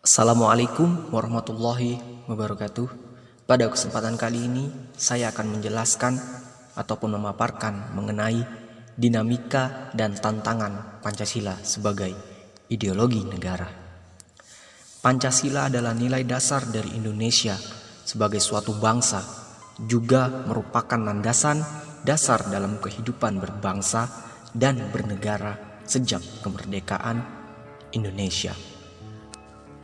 Assalamualaikum warahmatullahi wabarakatuh. Pada kesempatan kali ini saya akan menjelaskan ataupun memaparkan mengenai dinamika dan tantangan Pancasila sebagai ideologi negara. Pancasila adalah nilai dasar dari Indonesia sebagai suatu bangsa, juga merupakan landasan dasar dalam kehidupan berbangsa dan bernegara sejak kemerdekaan Indonesia.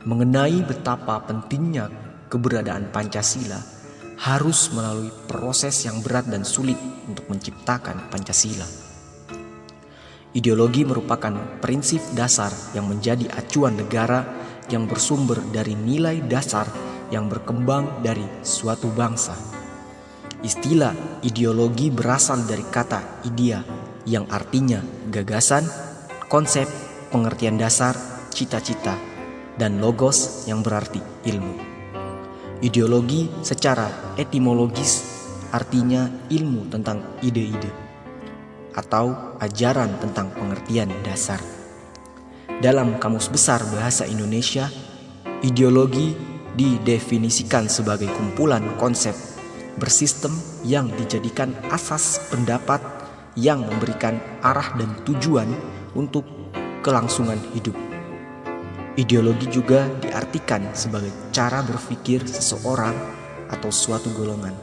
Mengenai betapa pentingnya keberadaan Pancasila harus melalui proses yang berat dan sulit untuk menciptakan Pancasila. Ideologi merupakan prinsip dasar yang menjadi acuan negara yang bersumber dari nilai dasar yang berkembang dari suatu bangsa. Istilah ideologi berasal dari kata idea yang artinya gagasan, konsep, pengertian dasar, cita-cita, dan logos yang berarti ilmu. Ideologi secara etimologis artinya ilmu tentang ide-ide atau ajaran tentang pengertian dasar. Dalam Kamus Besar Bahasa Indonesia, ideologi didefinisikan sebagai kumpulan konsep bersistem yang dijadikan asas pendapat yang memberikan arah dan tujuan untuk kelangsungan hidup. Ideologi juga diartikan sebagai cara berpikir seseorang atau suatu golongan.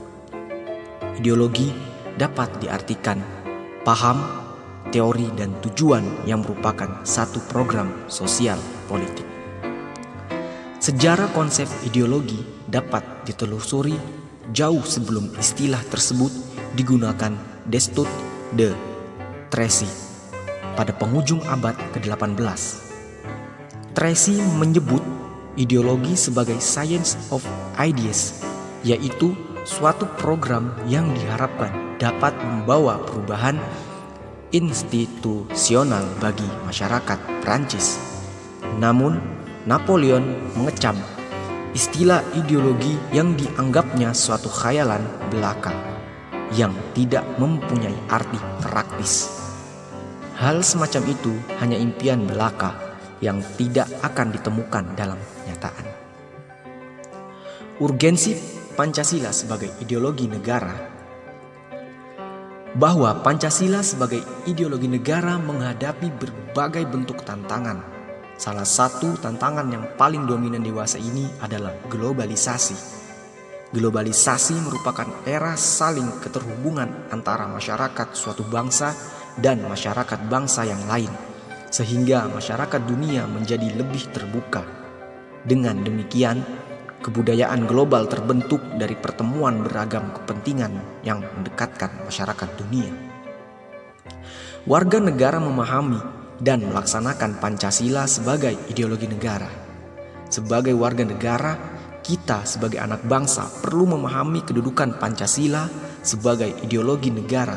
Ideologi dapat diartikan paham, teori, dan tujuan yang merupakan satu program sosial politik. Sejarah konsep ideologi dapat ditelusuri jauh sebelum istilah tersebut digunakan Destutt de Tracy pada penghujung abad ke-18. Tracy menyebut ideologi sebagai science of ideas, yaitu suatu program yang diharapkan dapat membawa perubahan institusional bagi masyarakat Prancis. Namun, Napoleon mengecam istilah ideologi yang dianggapnya suatu khayalan belaka yang tidak mempunyai arti praktis. Hal semacam itu hanya impian belaka yang tidak akan ditemukan dalam kenyataan. Urgensi Pancasila sebagai ideologi negara. Bahwa Pancasila sebagai ideologi negara menghadapi berbagai bentuk tantangan. Salah satu tantangan yang paling dominan dewasa ini adalah globalisasi. Globalisasi merupakan era saling keterhubungan antara masyarakat suatu bangsa dan masyarakat bangsa yang lain, sehingga masyarakat dunia menjadi lebih terbuka. Dengan demikian, kebudayaan global terbentuk dari pertemuan beragam kepentingan yang mendekatkan masyarakat dunia. Warga negara memahami dan melaksanakan Pancasila sebagai ideologi negara. Sebagai warga negara, kita sebagai anak bangsa perlu memahami kedudukan Pancasila sebagai ideologi negara,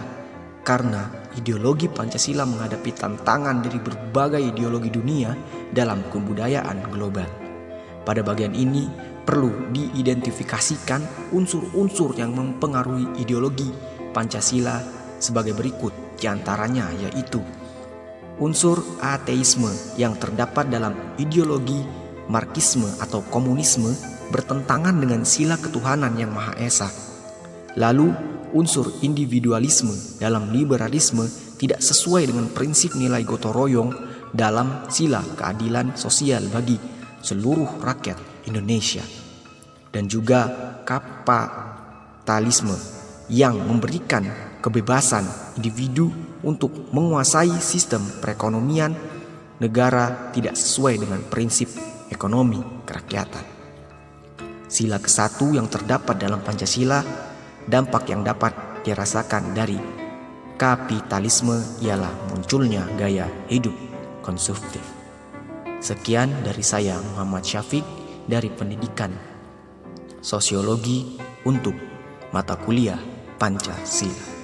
karena ideologi Pancasila menghadapi tantangan dari berbagai ideologi dunia dalam kebudayaan global. Pada bagian ini perlu diidentifikasikan unsur-unsur yang mempengaruhi ideologi Pancasila sebagai berikut, diantaranya yaitu unsur ateisme yang terdapat dalam ideologi Marxisme atau komunisme bertentangan dengan sila ketuhanan yang Maha Esa. Lalu unsur individualisme dalam liberalisme tidak sesuai dengan prinsip nilai gotong royong dalam sila keadilan sosial bagi seluruh rakyat Indonesia. Dan juga kapitalisme yang memberikan kebebasan individu untuk menguasai sistem perekonomian negara tidak sesuai dengan prinsip ekonomi kerakyatan. Sila ke-1 yang terdapat dalam Pancasila, dampak yang dapat dirasakan dari kapitalisme ialah munculnya gaya hidup konsumtif. Sekian dari saya, Muhammad Syafiq, dari Pendidikan Sosiologi untuk mata kuliah Pancasila.